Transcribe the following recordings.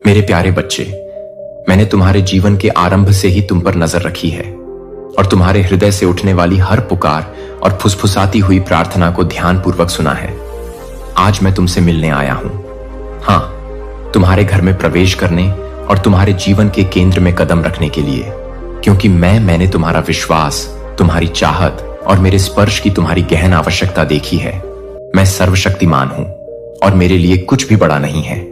मेरे प्यारे बच्चे, मैंने तुम्हारे जीवन के आरंभ से ही तुम पर नजर रखी है और तुम्हारे हृदय से उठने वाली हर पुकार और फुसफुसाती हुई प्रार्थना को ध्यानपूर्वक सुना है। आज मैं तुमसे मिलने आया हूं। हां, तुम्हारे घर में प्रवेश करने और तुम्हारे जीवन के केंद्र में कदम रखने के लिए, क्योंकि मैंने तुम्हारा विश्वास, तुम्हारी चाहत और मेरे स्पर्श की तुम्हारी गहन आवश्यकता देखी है। मैं सर्वशक्तिमान हूं और मेरे लिए कुछ भी बड़ा नहीं है।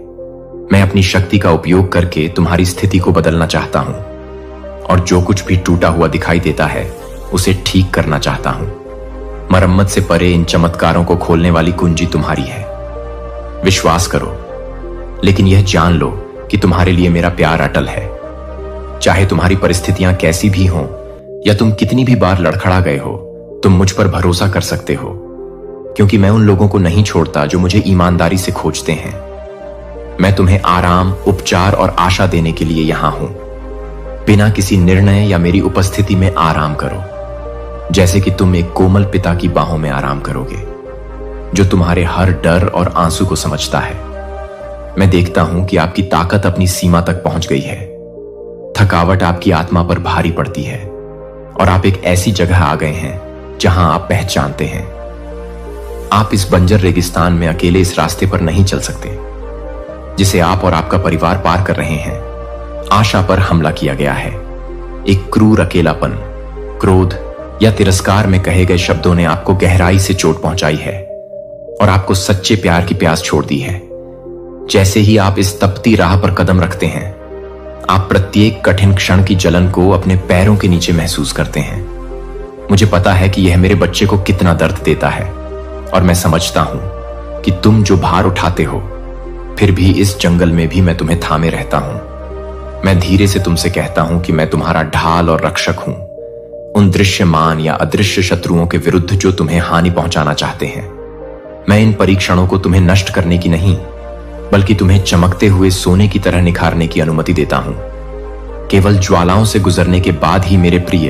मैं अपनी शक्ति का उपयोग करके तुम्हारी स्थिति को बदलना चाहता हूं और जो कुछ भी टूटा हुआ दिखाई देता है उसे ठीक करना चाहता हूं। मरम्मत से परे इन चमत्कारों को खोलने वाली कुंजी तुम्हारी है। विश्वास करो, लेकिन यह जान लो कि तुम्हारे लिए मेरा प्यार अटल है। चाहे तुम्हारी परिस्थितियां कैसी भी हों या तुम कितनी भी बार लड़खड़ा गए हो, तुम मुझ पर भरोसा कर सकते हो, क्योंकि मैं उन लोगों को नहीं छोड़ता जो मुझे ईमानदारी से खोजते हैं। मैं तुम्हें आराम, उपचार और आशा देने के लिए यहां हूं। बिना किसी निर्णय या मेरी उपस्थिति में आराम करो, जैसे कि तुम एक कोमल पिता की बाहों में आराम करोगे, जो तुम्हारे हर डर और आंसू को समझता है। मैं देखता हूं कि आपकी ताकत अपनी सीमा तक पहुंच गई है। थकावट आपकी आत्मा पर भारी पड़ती है और आप एक ऐसी जगह आ गए हैं जहां आप पहचानते हैं आप इस बंजर रेगिस्तान में अकेले इस रास्ते पर नहीं चल सकते जिसे आप और आपका परिवार पार कर रहे हैं। आशा पर हमला किया गया है। एक क्रूर अकेलापन, क्रोध या तिरस्कार में कहे गए शब्दों ने आपको गहराई से चोट पहुंचाई है और आपको सच्चे प्यार की प्यास छोड़ दी है। जैसे ही आप इस तपती राह पर कदम रखते हैं, आप प्रत्येक कठिन क्षण की जलन को अपने पैरों के नीचे महसूस करते हैं। मुझे पता है कि यह मेरे बच्चे को कितना दर्द देता है और मैं समझता हूं कि तुम जो भार उठाते हो, फिर भी इस जंगल में भी मैं तुम्हें थामे रहता हूं। मैं धीरे से तुमसे कहता हूं कि मैं तुम्हारा ढाल और रक्षक हूं, उन दृश्यमान या अदृश्य शत्रुओं के विरुद्ध जो तुम्हें हानि पहुंचाना चाहते हैं। मैं इन परीक्षणों को तुम्हें नष्ट करने की नहीं, बल्कि तुम्हें चमकते हुए सोने की तरह निखारने की अनुमति देता हूं। केवल ज्वालाओं से गुजरने के बाद ही मेरे प्रिय,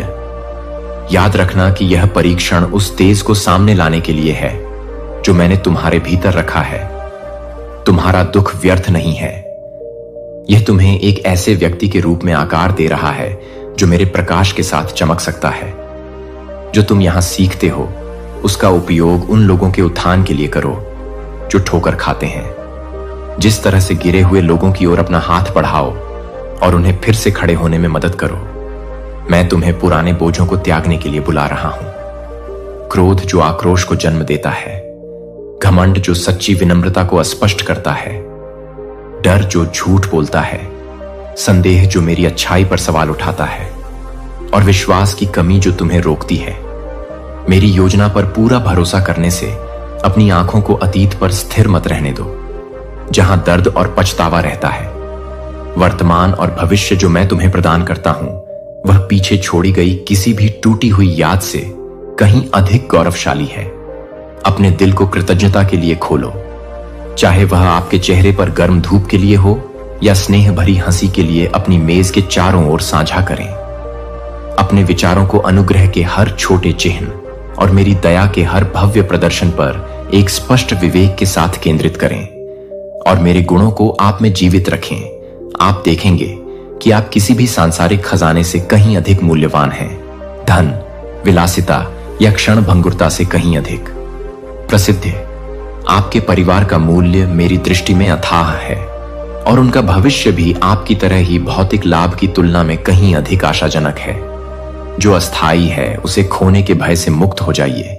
याद रखना कि यह परीक्षण उस तेज को सामने लाने के लिए है जो मैंने तुम्हारे भीतर रखा है। तुम्हारा दुख व्यर्थ नहीं है। यह तुम्हें एक ऐसे व्यक्ति के रूप में आकार दे रहा है जो मेरे प्रकाश के साथ चमक सकता है। जो तुम यहां सीखते हो, उसका उपयोग उन लोगों के उत्थान के लिए करो जो ठोकर खाते हैं। जिस तरह से गिरे हुए लोगों की ओर अपना हाथ बढ़ाओ और उन्हें फिर से खड़े होने में मदद करो। मैं तुम्हें पुराने बोझों को त्यागने के लिए बुला रहा हूं। क्रोध जो आक्रोश को जन्म देता है, घमंड जो सच्ची विनम्रता को अस्पष्ट करता है, डर जो झूठ बोलता है, संदेह जो मेरी अच्छाई पर सवाल उठाता है और विश्वास की कमी जो तुम्हें रोकती है। मेरी योजना पर पूरा भरोसा करने से अपनी आंखों को अतीत पर स्थिर मत रहने दो, जहां दर्द और पछतावा रहता है। वर्तमान और भविष्य जो मैं तुम्हें प्रदान करता हूं, वह पीछे छोड़ी गई किसी भी टूटी हुई याद से कहीं अधिक गौरवशाली है। अपने दिल को कृतज्ञता के लिए खोलो, चाहे वह आपके चेहरे पर गर्म धूप के लिए हो या स्नेह भरी हंसी के लिए अपनी मेज के चारों ओर साझा करें। अपने विचारों को अनुग्रह के हर छोटे चिन्ह और मेरी दया के हर भव्य प्रदर्शन पर एक स्पष्ट विवेक के साथ केंद्रित करें और मेरे गुणों को आप में जीवित रखें। आप देखेंगे कि आप किसी भी सांसारिक खजाने से कहीं अधिक मूल्यवान हैं। धन, विलासिता या क्षण भंगुरता से कहीं अधिक। प्रसिद्ध है, आपके परिवार का मूल्य मेरी दृष्टि में अथाह है और उनका भविष्य भी आपकी तरह ही भौतिक लाभ की तुलना में कहीं अधिक आशाजनक है। जो अस्थाई है, उसे खोने के भय से मुक्त हो जाइए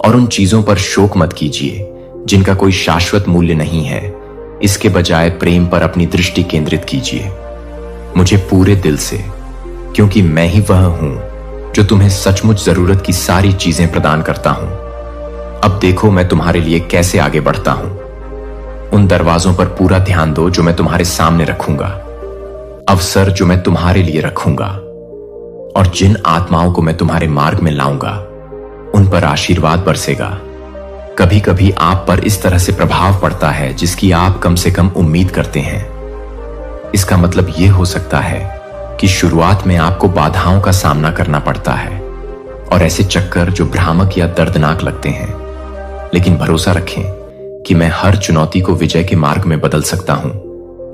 और उन चीजों पर शोक मत कीजिए जिनका कोई शाश्वत मूल्य नहीं है। इसके बजाय प्रेम पर अपनी दृष्टि केंद्रित कीजिए, मुझे पूरे दिल से, क्योंकि मैं ही वह हूं जो तुम्हें सचमुच जरूरत की सारी चीजें प्रदान करता हूं। अब देखो मैं तुम्हारे लिए कैसे आगे बढ़ता हूं। उन दरवाजों पर पूरा ध्यान दो जो मैं तुम्हारे सामने रखूंगा, अवसर जो मैं तुम्हारे लिए रखूंगा और जिन आत्माओं को मैं तुम्हारे मार्ग में लाऊंगा, उन पर आशीर्वाद बरसेगा। कभी कभी आप पर इस तरह से प्रभाव पड़ता है जिसकी आप कम से कम उम्मीद करते हैं। इसका मतलब यह हो सकता है कि शुरुआत में आपको बाधाओं का सामना करना पड़ता है और ऐसे चक्कर जो भ्रामक या दर्दनाक लगते हैं, लेकिन भरोसा रखें कि मैं हर चुनौती को विजय के मार्ग में बदल सकता हूं।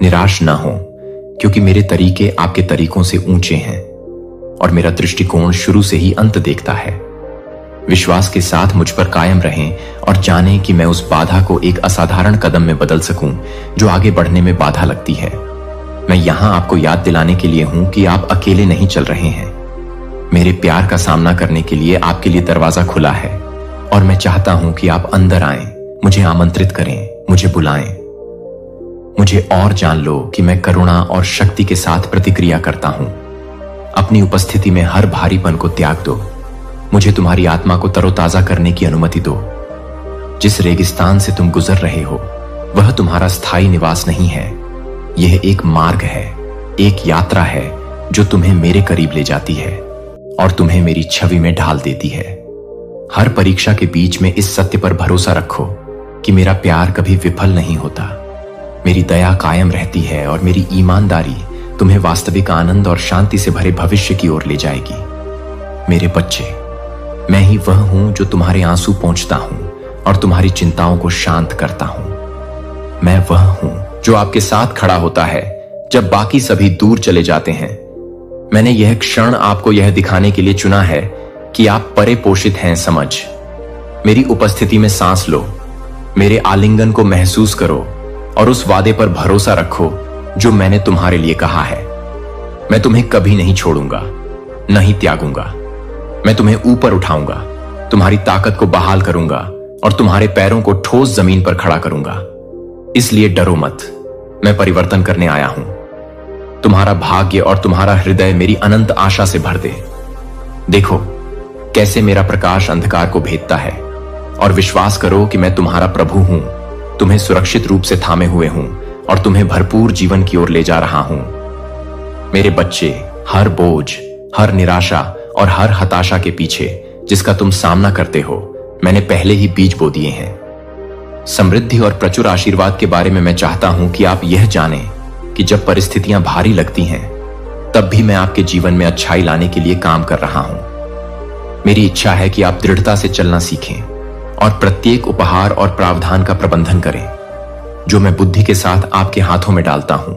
निराश न हो, क्योंकि मेरे तरीके आपके तरीकों से ऊंचे हैं और मेरा दृष्टिकोण शुरू से ही अंत देखता है। विश्वास के साथ मुझ पर कायम रहें और जानें कि मैं उस बाधा को एक असाधारण कदम में बदल सकूं जो आगे बढ़ने में बाधा लगती है। मैं यहां आपको याद दिलाने के लिए हूं कि आप अकेले नहीं चल रहे हैं। मेरे प्यार का सामना करने के लिए आपके लिए दरवाजा खुला है और मैं चाहता हूं कि आप अंदर आएं, मुझे आमंत्रित करें, मुझे बुलाएं। मुझे और जान लो कि मैं करुणा और शक्ति के साथ प्रतिक्रिया करता हूं। अपनी उपस्थिति में हर भारीपन को त्याग दो। मुझे तुम्हारी आत्मा को तरोताजा करने की अनुमति दो। जिस रेगिस्तान से तुम गुजर रहे हो वह तुम्हारा स्थायी निवास नहीं है। यह एक मार्ग है, एक यात्रा है जो तुम्हें मेरे करीब ले जाती है और तुम्हें मेरी छवि में ढाल देती है। हर परीक्षा के बीच में इस सत्य पर भरोसा रखो कि मेरा प्यार कभी विफल नहीं होता। मेरी दया कायम रहती है और मेरी ईमानदारी तुम्हें वास्तविक आनंद और शांति से भरे भविष्य की ओर ले जाएगी। मेरे बच्चे, मैं ही वह हूं जो तुम्हारे आंसू पोंछता हूं और तुम्हारी चिंताओं को शांत करता हूं। मैं वह हूं जो आपके साथ खड़ा होता है जब बाकी सभी दूर चले जाते हैं। मैंने यह क्षण आपको यह दिखाने के लिए चुना है कि आप परे पोषित हैं। समझ, मेरी उपस्थिति में सांस लो, मेरे आलिंगन को महसूस करो और उस वादे पर भरोसा रखो जो मैंने तुम्हारे लिए कहा है। मैं तुम्हें कभी नहीं छोड़ूंगा, नहीं त्यागूंगा। मैं तुम्हें ऊपर उठाऊंगा, तुम्हारी ताकत को बहाल करूंगा और तुम्हारे पैरों को ठोस जमीन पर खड़ा करूंगा। इसलिए डरो मत, मैं परिवर्तन करने आया हूं। तुम्हारा भाग्य और तुम्हारा हृदय मेरी अनंत आशा से भर दे। देखो कैसे मेरा प्रकाश अंधकार को भेदता है और विश्वास करो कि मैं तुम्हारा प्रभु हूं, तुम्हें सुरक्षित रूप से थामे हुए हूं और तुम्हें भरपूर जीवन की ओर ले जा रहा हूं। मेरे बच्चे, हर बोझ, हर निराशा और हर हताशा के पीछे जिसका तुम सामना करते हो, मैंने पहले ही बीज बो दिए हैं। समृद्धि और प्रचुर आशीर्वाद के बारे में मैं चाहता हूं कि आप यह जानें कि जब परिस्थितियां भारी लगती हैं तब भी मैं आपके जीवन में अच्छाई लाने के लिए काम कर रहा हूं। मेरी इच्छा है कि आप दृढ़ता से चलना सीखें और प्रत्येक उपहार और प्रावधान का प्रबंधन करें जो मैं बुद्धि के साथ आपके हाथों में डालता हूं।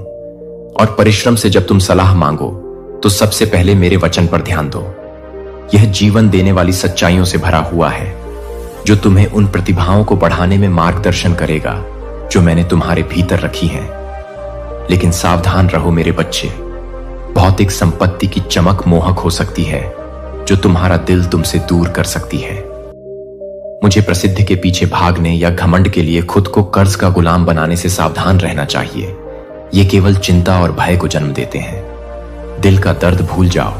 और परिश्रम से जब तुम सलाह मांगो तो सबसे पहले मेरे वचन पर ध्यान दो। यह जीवन देने वाली सच्चाइयों से भरा हुआ है जो तुम्हें उन प्रतिभाओं को बढ़ाने में मार्गदर्शन करेगा जो मैंने तुम्हारे भीतर रखी हैं। लेकिन सावधान रहो मेरे बच्चे, भौतिक संपत्ति की चमक मोहक हो सकती है जो तुम्हारा दिल तुमसे दूर कर सकती है। मुझे प्रसिद्धि के पीछे भागने या घमंड के लिए खुद को कर्ज का गुलाम बनाने से सावधान रहना चाहिए। ये केवल चिंता और भय को जन्म देते हैं। दिल का दर्द भूल जाओ,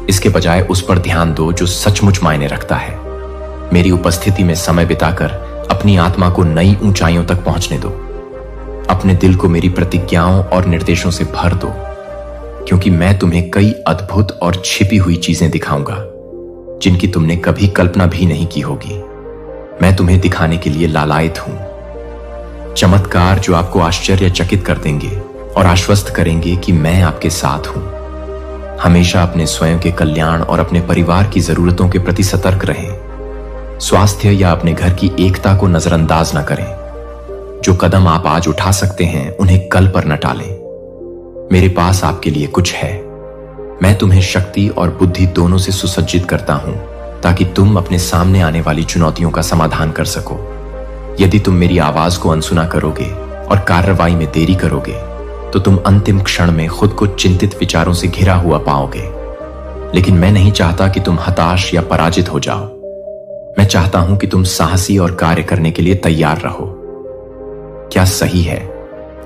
इसके बजाय उस पर ध्यान दो जो सचमुच मायने रखता है। मेरी उपस्थिति में समय बिताकर अपनी आत्मा को नई ऊंचाइयों तक पहुंचने दो। अपने दिल को मेरी प्रतिज्ञाओं और निर्देशों से भर दो, क्योंकि मैं तुम्हें कई अद्भुत और छिपी हुई चीजें दिखाऊंगा जिनकी तुमने कभी कल्पना भी नहीं की होगी। मैं तुम्हें दिखाने के लिए लालायित हूं। चमत्कार जो आपको आश्चर्यचकित कर देंगे और आश्वस्त करेंगे कि मैं आपके साथ हूं। हमेशा अपने स्वयं के कल्याण और अपने परिवार की जरूरतों के प्रति सतर्क रहें। स्वास्थ्य या अपने घर की एकता को नजरअंदाज न करें। जो कदम आप आज उठा सकते हैं उन्हें कल पर न टालें। मेरे पास आपके लिए कुछ है। मैं तुम्हें शक्ति और बुद्धि दोनों से सुसज्जित करता हूं ताकि तुम अपने सामने आने वाली चुनौतियों का समाधान कर सको। यदि तुम मेरी आवाज को अनसुना करोगे और कार्रवाई में देरी करोगे तो तुम अंतिम क्षण में खुद को चिंतित विचारों से घिरा हुआ पाओगे। लेकिन मैं नहीं चाहता कि तुम हताश या पराजित हो जाओ। मैं चाहता हूं कि तुम साहसी और कार्य करने के लिए तैयार रहो। क्या सही है?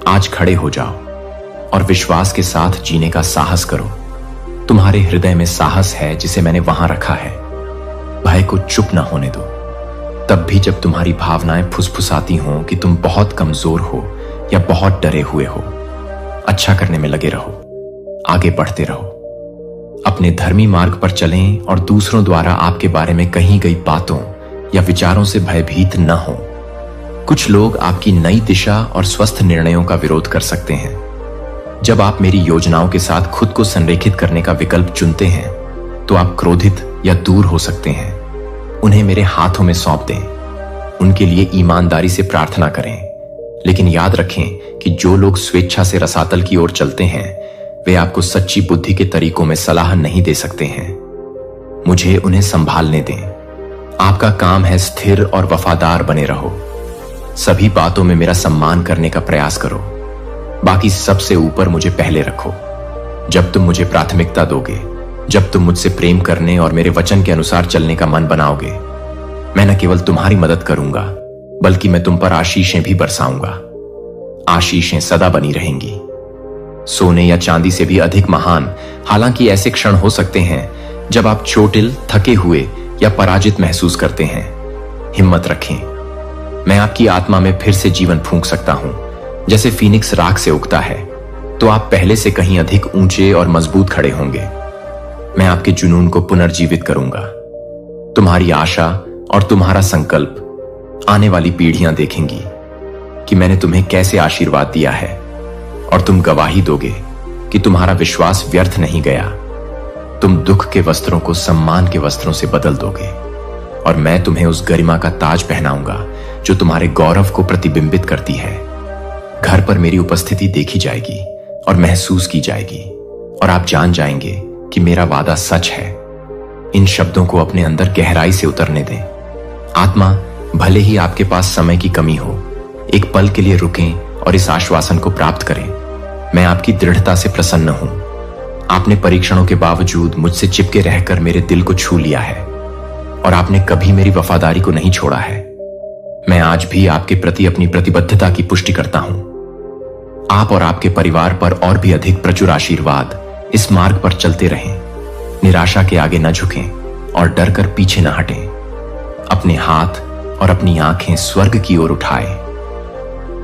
आज खड़े हो जाओ और विश्वास के साथ जीने का साहस करो। तुम्हारे हृदय में साहस है जिसे मैंने वहां रखा है। भय को चुप न होने दो। तब भी जब तुम्हारी भावनाएं फुसफुसाती हों कि तुम बहुत कमजोर हो या बहुत डरे हुए हो, अच्छा करने में लगे रहो, आगे बढ़ते रहो। अपने धर्मी मार्ग पर चलें और दूसरों द्वारा आपके बारे में कही गई बातों या विचारों से भयभीत न हो। कुछ लोग आपकी नई दिशा और स्वस्थ निर्णयों का विरोध कर सकते हैं। जब आप मेरी योजनाओं के साथ खुद को संरेखित करने का विकल्प चुनते हैं तो आप क्रोधित या दूर हो सकते हैं। उन्हें मेरे हाथों में सौंप दें। उनके लिए ईमानदारी से प्रार्थना करें। लेकिन याद रखें कि जो लोग स्वेच्छा से रसातल की ओर चलते हैं वे आपको सच्ची बुद्धि के तरीकों में सलाह नहीं दे सकते हैं। मुझे उन्हें संभालने दें। आपका काम है स्थिर और वफादार बने रहो। सभी बातों में मेरा सम्मान करने का प्रयास करो। बाकी सबसे ऊपर मुझे पहले रखो। जब तुम मुझे प्राथमिकता दोगे, जब तुम मुझसे प्रेम करने और मेरे वचन के अनुसार चलने का मन बनाओगे, मैं न केवल तुम्हारी मदद करूंगा बल्कि मैं तुम पर आशीषें भी बरसाऊंगा। आशीषें सदा बनी रहेंगी, सोने या चांदी से भी अधिक महान। हालांकि ऐसे क्षण हो सकते हैं जब आप चोटिल, थके हुए या पराजित महसूस करते हैं। हिम्मत रखें, मैं आपकी आत्मा में फिर से जीवन फूंक सकता हूं। जैसे फीनिक्स राख से उगता है, तो आप पहले से कहीं अधिक ऊंचे और मजबूत खड़े होंगे। मैं आपके जुनून को पुनर्जीवित करूंगा। तुम्हारी आशा और तुम्हारा संकल्प आने वाली पीढ़ियां देखेंगी कि मैंने तुम्हें कैसे आशीर्वाद दिया है, और तुम गवाही दोगे कि तुम्हारा विश्वास व्यर्थ नहीं गया। तुम दुख के वस्त्रों को सम्मान के वस्त्रों से बदल दोगे, और मैं तुम्हें उस गरिमा का ताज पहनाऊंगा जो तुम्हारे गौरव को प्रतिबिंबित करती है। घर पर मेरी उपस्थिति देखी जाएगी और महसूस की जाएगी, और आप जान जाएंगे कि मेरा वादा सच है। इन शब्दों को अपने अंदर गहराई से उतरने दें। आत्मा, भले ही आपके पास समय की कमी हो, एक पल के लिए रुकें और इस आश्वासन को प्राप्त करें। मैं आपकी दृढ़ता से प्रसन्न हूं। आपने परीक्षणों के बावजूद मुझसे चिपके रहकर मेरे दिल को छू लिया है, और आपने कभी मेरी वफादारी को नहीं छोड़ा है। मैं आज भी आपके प्रति अपनी प्रतिबद्धता की पुष्टि करता हूं। आप और आपके परिवार पर और भी अधिक प्रचुर आशीर्वाद इस मार्ग पर चलते रहें। निराशा के आगे न झुकें और डर कर पीछे न हटें। अपने हाथ और अपनी आंखें स्वर्ग की ओर उठाएं,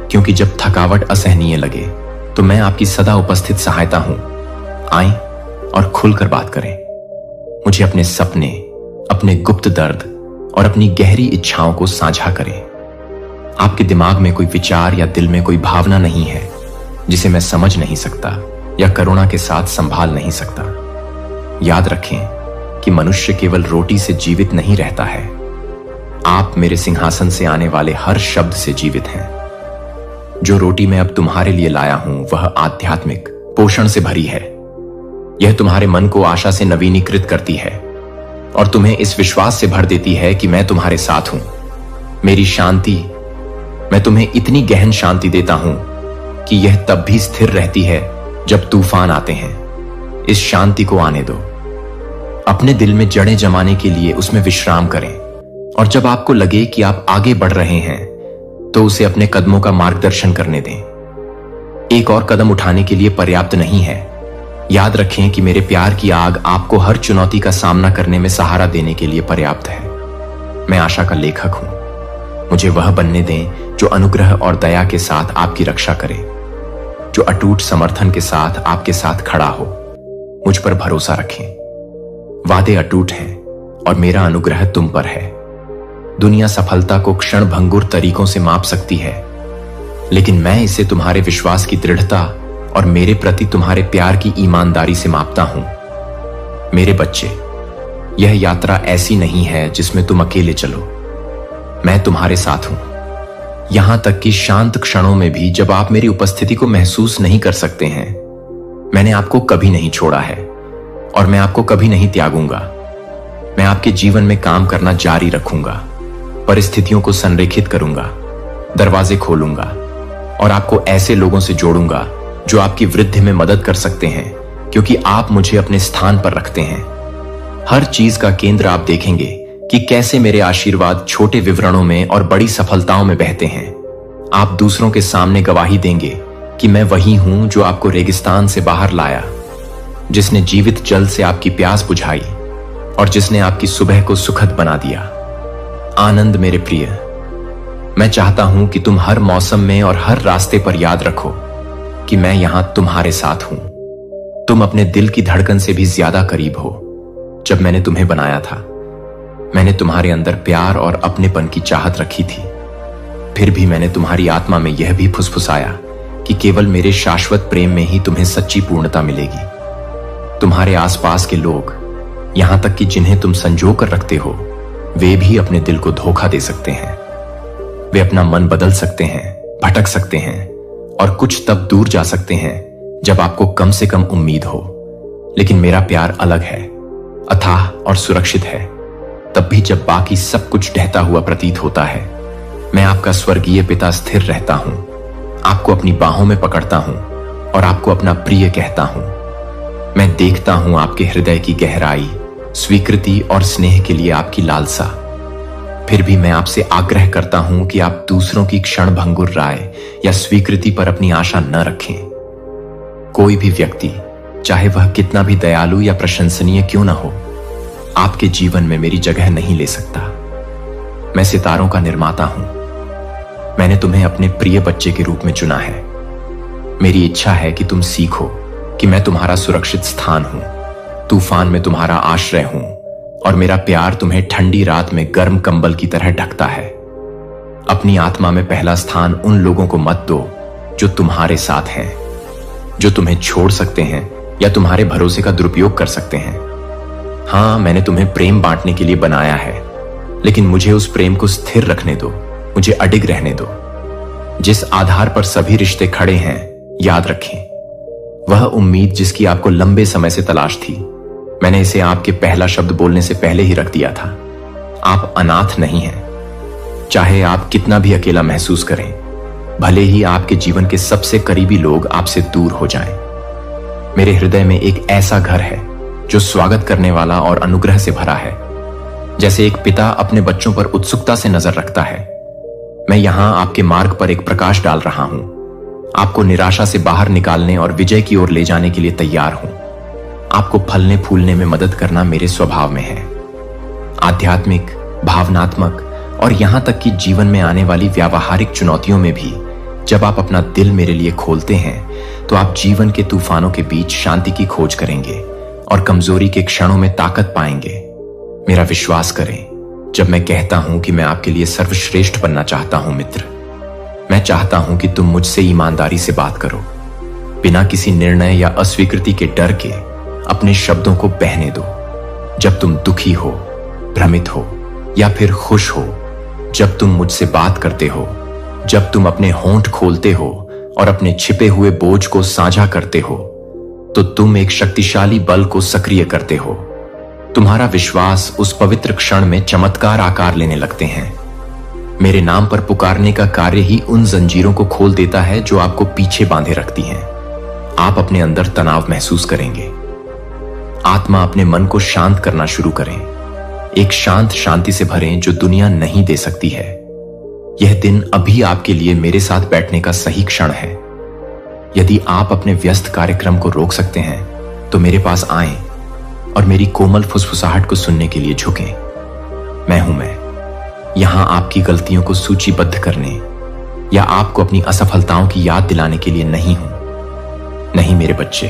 क्योंकि जब थकावट असहनीय लगे तो मैं आपकी सदा उपस्थित सहायता हूं। आएं और खुलकर बात करें। मुझे अपने सपने, अपने गुप्त दर्द और अपनी गहरी इच्छाओं को साझा करें। आपके दिमाग में कोई विचार या दिल में कोई भावना नहीं है जिसे मैं समझ नहीं सकता या करुणा के साथ संभाल नहीं सकता। याद रखें कि मनुष्य केवल रोटी से जीवित नहीं रहता है। आप मेरे सिंहासन से आने वाले हर शब्द से जीवित हैं। जो रोटी मैं अब तुम्हारे लिए लाया हूं वह आध्यात्मिक पोषण से भरी है। यह तुम्हारे मन को आशा से नवीनीकृत करती है और तुम्हें इस विश्वास से भर देती है कि मैं तुम्हारे साथ हूं। मेरी शांति, मैं तुम्हें इतनी गहन शांति देता हूं कि यह तब भी स्थिर रहती है जब तूफान आते हैं। इस शांति को आने दो। अपने दिल में जड़ें जमाने के लिए उसमें विश्राम करें, और जब आपको लगे कि आप आगे बढ़ रहे हैं तो उसे अपने कदमों का मार्गदर्शन करने दें। एक और कदम उठाने के लिए पर्याप्त नहीं है। याद रखें कि मेरे प्यार की आग आपको हर चुनौती का सामना करने में सहारा देने के लिए पर्याप्त है। मैं आशा का लेखक हूं। मुझे वह बनने दें जो अनुग्रह और दया के साथ आपकी रक्षा करे, जो अटूट समर्थन के साथ आपके साथ खड़ा हो। मुझ पर भरोसा रखें। वादे अटूट हैं और मेरा अनुग्रह तुम पर है। दुनिया सफलता को क्षण भंगुर तरीकों से माप सकती है, लेकिन मैं इसे तुम्हारे विश्वास की दृढ़ता और मेरे प्रति तुम्हारे प्यार की ईमानदारी से मापता हूं। मेरे बच्चे, यह यात्रा ऐसी नहीं है जिसमें तुम अकेले चलो। मैं तुम्हारे साथ हूं, यहां तक कि शांत क्षणों में भी जब आप मेरी उपस्थिति को महसूस नहीं कर सकते हैं। मैंने आपको कभी नहीं छोड़ा है और मैं आपको कभी नहीं त्यागूंगा। मैं आपके जीवन में काम करना जारी रखूंगा, परिस्थितियों को संरेखित करूंगा, दरवाजे खोलूंगा और आपको ऐसे लोगों से जोड़ूंगा जो आपकी वृद्धि में मदद कर सकते हैं, क्योंकि आप मुझे अपने स्थान पर रखते हैं। हर चीज का केंद्र आप देखेंगे कि कैसे मेरे आशीर्वाद छोटे विवरणों में और बड़ी सफलताओं में बहते हैं। आप दूसरों के सामने गवाही देंगे कि मैं वही हूं जो आपको रेगिस्तान से बाहर लाया, जिसने जीवित जल से आपकी प्यास बुझाई और जिसने आपकी सुबह को सुखद बना दिया। आनंद मेरे प्रिय, मैं चाहता हूं कि तुम हर मौसम में और हर रास्ते पर याद रखो कि मैं यहां तुम्हारे साथ हूं। तुम अपने दिल की धड़कन से भी ज्यादा करीब हो। जब मैंने तुम्हें बनाया था, मैंने तुम्हारे अंदर प्यार और अपनेपन की चाहत रखी थी। फिर भी मैंने तुम्हारी आत्मा में यह भी फुसफुसाया कि केवल मेरे शाश्वत प्रेम में ही तुम्हें सच्ची पूर्णता मिलेगी। तुम्हारे आसपास के लोग, यहां तक कि जिन्हें तुम संजो कर रखते हो, वे भी अपने दिल को धोखा दे सकते हैं। वे अपना मन बदल सकते हैं, भटक सकते हैं और कुछ तब दूर जा सकते हैं जब आपको कम से कम उम्मीद हो, लेकिन मेरा प्यार अलग है, अथाह और सुरक्षित है। तब भी जब बाकी सब कुछ ढहता हुआ प्रतीत होता है, मैं आपका स्वर्गीय पिता स्थिर रहता हूं, आपको अपनी बाहों में पकड़ता हूं और आपको अपना प्रिय कहता हूं। मैं देखता हूं आपके हृदय की गहराई, स्वीकृति और स्नेह के लिए आपकी लालसा। फिर भी मैं आपसे आग्रह करता हूं कि आप दूसरों की क्षणभंगुर राय या स्वीकृति पर अपनी आशा न रखें। कोई भी व्यक्ति, चाहे वह कितना भी दयालु या प्रशंसनीय क्यों न हो, आपके जीवन में मेरी जगह नहीं ले सकता। मैं सितारों का निर्माता हूं। मैंने तुम्हें अपने प्रिय बच्चे के रूप में चुना है। मेरी इच्छा है कि तुम सीखो कि मैं तुम्हारा सुरक्षित स्थान हूं, तूफान में तुम्हारा आश्रय हूं और मेरा प्यार तुम्हें ठंडी रात में गर्म कंबल की तरह ढकता है। अपनी आत्मा में पहला स्थान उन लोगों को मत दो जो तुम्हारे साथ हैं, जो तुम्हें छोड़ सकते हैं या तुम्हारे भरोसे का दुरुपयोग कर सकते हैं। हां, मैंने तुम्हें प्रेम बांटने के लिए बनाया है, लेकिन मुझे उस प्रेम को स्थिर रखने दो, मुझे अडिग रहने दो। जिस आधार पर सभी रिश्ते खड़े हैं, याद रखें, वह उम्मीद जिसकी आपको लंबे समय से तलाश थी, मैंने इसे आपके पहला शब्द बोलने से पहले ही रख दिया था। आप अनाथ नहीं हैं। चाहे आप कितना भी अकेला महसूस करें, भले ही आपके जीवन के सबसे करीबी लोग आपसे दूर हो जाएं, मेरे हृदय में एक ऐसा घर है जो स्वागत करने वाला और अनुग्रह से भरा है। जैसे एक पिता अपने बच्चों पर उत्सुकता से नजर रखता है, मैं यहां आपके मार्ग पर एक प्रकाश डाल रहा हूं, आपको निराशा से बाहर निकालने और विजय की ओर ले जाने के लिए तैयार हूं। आपको फलने फूलने में मदद करना मेरे स्वभाव में है। आध्यात्मिक, भावनात्मक और यहां तक कि जीवन में आने वाली व्यावहारिक चुनौतियों में भी जब आप अपना दिल मेरे लिए खोलते हैं, तो आप जीवन के तूफानों के बीच शांति की खोज करेंगे और कमजोरी के क्षणों में ताकत पाएंगे। मेरा विश्वास करें जब मैं कहता हूं कि मैं आपके लिए सर्वश्रेष्ठ बनना चाहता हूं। मित्र, मैं चाहता हूं कि तुम मुझसे ईमानदारी से बात करो, बिना किसी निर्णय या अस्वीकृति के डर के अपने शब्दों को बहने दो। जब तुम दुखी हो, भ्रमित हो या फिर खुश हो, जब तुम मुझसे बात करते हो, जब तुम अपने होंठ खोलते हो और अपने छिपे हुए बोझ को साझा करते हो, तो तुम एक शक्तिशाली बल को सक्रिय करते हो। तुम्हारा विश्वास उस पवित्र क्षण में चमत्कार आकार लेने लगते हैं। मेरे नाम पर पुकारने का कार्य ही उन जंजीरों को खोल देता है जो आपको पीछे बांधे रखती हैं। आप अपने अंदर तनाव महसूस करेंगे। आत्मा अपने मन को शांत करना शुरू करें, एक शांत शांति से भरें जो दुनिया नहीं दे सकती है। यह दिन अभी आपके लिए मेरे साथ बैठने का सही क्षण है। यदि आप अपने व्यस्त कार्यक्रम को रोक सकते हैं, तो मेरे पास आएं और मेरी कोमल फुसफुसाहट को सुनने के लिए झुकें। मैं हूं मैं, यहां आपकी गलतियों को सूचीबद्ध करने या आपको अपनी असफलताओं की याद दिलाने के लिए नहीं हूं। नहीं मेरे बच्चे,